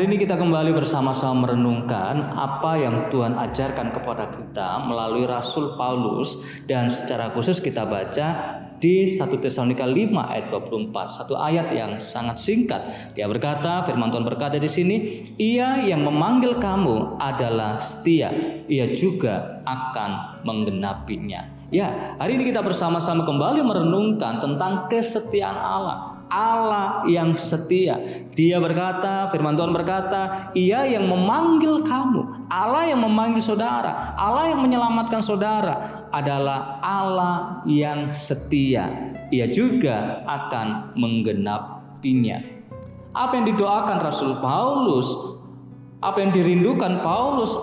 Hari ini kita kembali bersama-sama merenungkan apa yang Tuhan ajarkan kepada kita melalui Rasul Paulus, dan secara khusus kita baca di 1 Tesalonika 5 ayat 24, satu ayat yang sangat singkat. Dia berkata, firman Tuhan berkata di sini, "Ia yang memanggil kamu adalah setia, ia juga akan menggenapinya." Ya, hari ini kita bersama-sama kembali merenungkan tentang kesetiaan Allah. Allah yang setia. Dia berkata, firman Tuhan berkata, Ia yang memanggil kamu, Allah yang memanggil saudara, Allah yang menyelamatkan saudara adalah Allah yang setia. Ia juga akan menggenapinya. Apa yang didoakan Rasul Paulus, apa yang dirindukan Paulus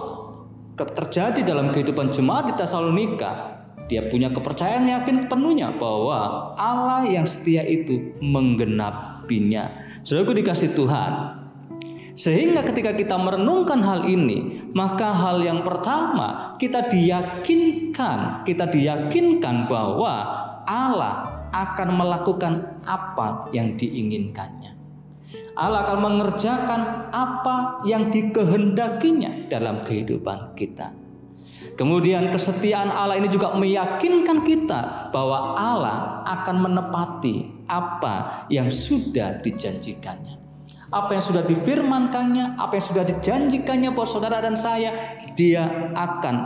terjadi dalam kehidupan jemaat di Tesalonika. Dia punya kepercayaan yakin penuhnya bahwa Allah yang setia itu menggenapinya. Saudaraku dikasih Tuhan, sehingga ketika kita merenungkan hal ini, maka hal yang pertama kita diyakinkan bahwa Allah akan melakukan apa yang diinginkannya. Allah akan mengerjakan apa yang dikehendakinya dalam kehidupan kita. Kemudian kesetiaan Allah ini juga meyakinkan kita bahwa Allah akan menepati apa yang sudah dijanjikannya. Apa yang sudah difirmankannya, apa yang sudah dijanjikannya buat saudara dan saya, Dia akan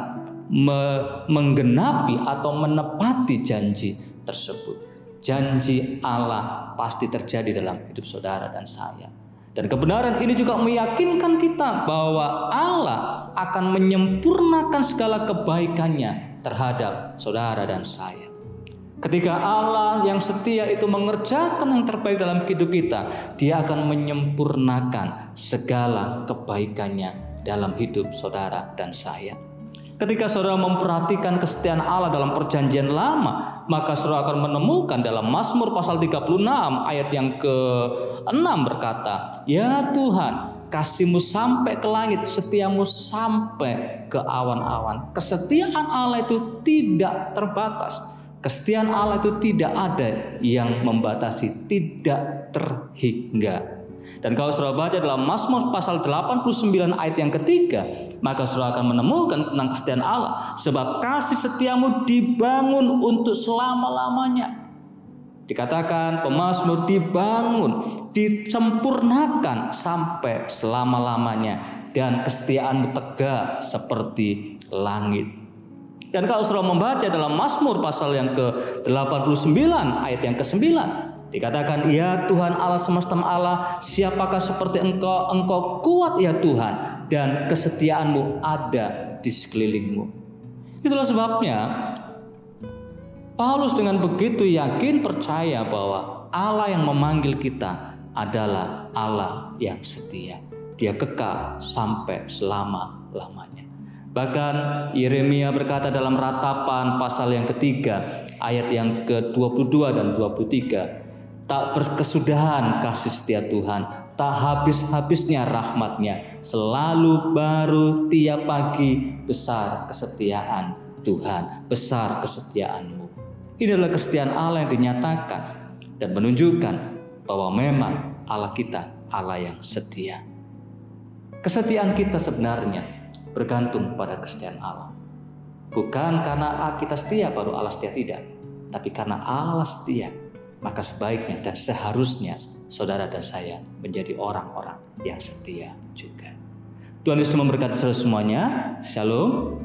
menggenapi atau menepati janji tersebut. Janji Allah pasti terjadi dalam hidup saudara dan saya. Dan kebenaran ini juga meyakinkan kita bahwa Allah akan menyempurnakan segala kebaikannya terhadap saudara dan saya. Ketika Allah yang setia itu mengerjakan yang terbaik dalam hidup kita, Dia akan menyempurnakan segala kebaikannya dalam hidup saudara dan saya. Ketika saudara memperhatikan kesetiaan Allah dalam perjanjian lama, maka saudara akan menemukan dalam Mazmur pasal 36 ayat yang ke-6 berkata, "Ya Tuhan, kasih-Mu sampai ke langit, setiamu sampai ke awan-awan." Kesetiaan Allah itu tidak terbatas. Kesetiaan Allah itu tidak ada yang membatasi, tidak terhingga. Dan kalau saudara baca dalam Mazmur pasal 89 ayat yang ketiga, maka saudara akan menemukan tentang kesetiaan Allah. Sebab kasih setiamu dibangun untuk selama-lamanya. Dikatakan pemazmur dibangun, disempurnakan sampai selama-lamanya. Dan kesetiaanmu tegak seperti langit. Dan kalau saudara membaca dalam Mazmur pasal yang ke-89 ayat yang ke-9, dikatakan, "Ya Tuhan Allah semesta Allah, siapakah seperti Engkau? Engkau kuat ya Tuhan, dan kesetiaanmu ada di sekelilingmu." Itulah sebabnya Paulus dengan begitu yakin percaya bahwa Allah yang memanggil kita adalah Allah yang setia. Dia kekal sampai selama-lamanya. Bahkan Yeremia berkata dalam Ratapan pasal yang ketiga ayat yang ke-22 dan 23, "Tak berkesudahan kasih setia Tuhan, tak habis-habisnya rahmat-Nya, selalu baru tiap pagi, besar kesetiaan Tuhan, besar kesetiaan-Mu." Ini adalah kesetiaan Allah yang dinyatakan dan menunjukkan bahwa memang Allah kita Allah yang setia. Kesetiaan kita sebenarnya bergantung pada kesetiaan Allah. Bukan karena kita setia baru Allah setia, tidak. Tapi karena Allah setia, maka sebaiknya dan seharusnya saudara dan saya menjadi orang-orang yang setia juga. Tuhan Yesus memberkati saudara semuanya. Shalom.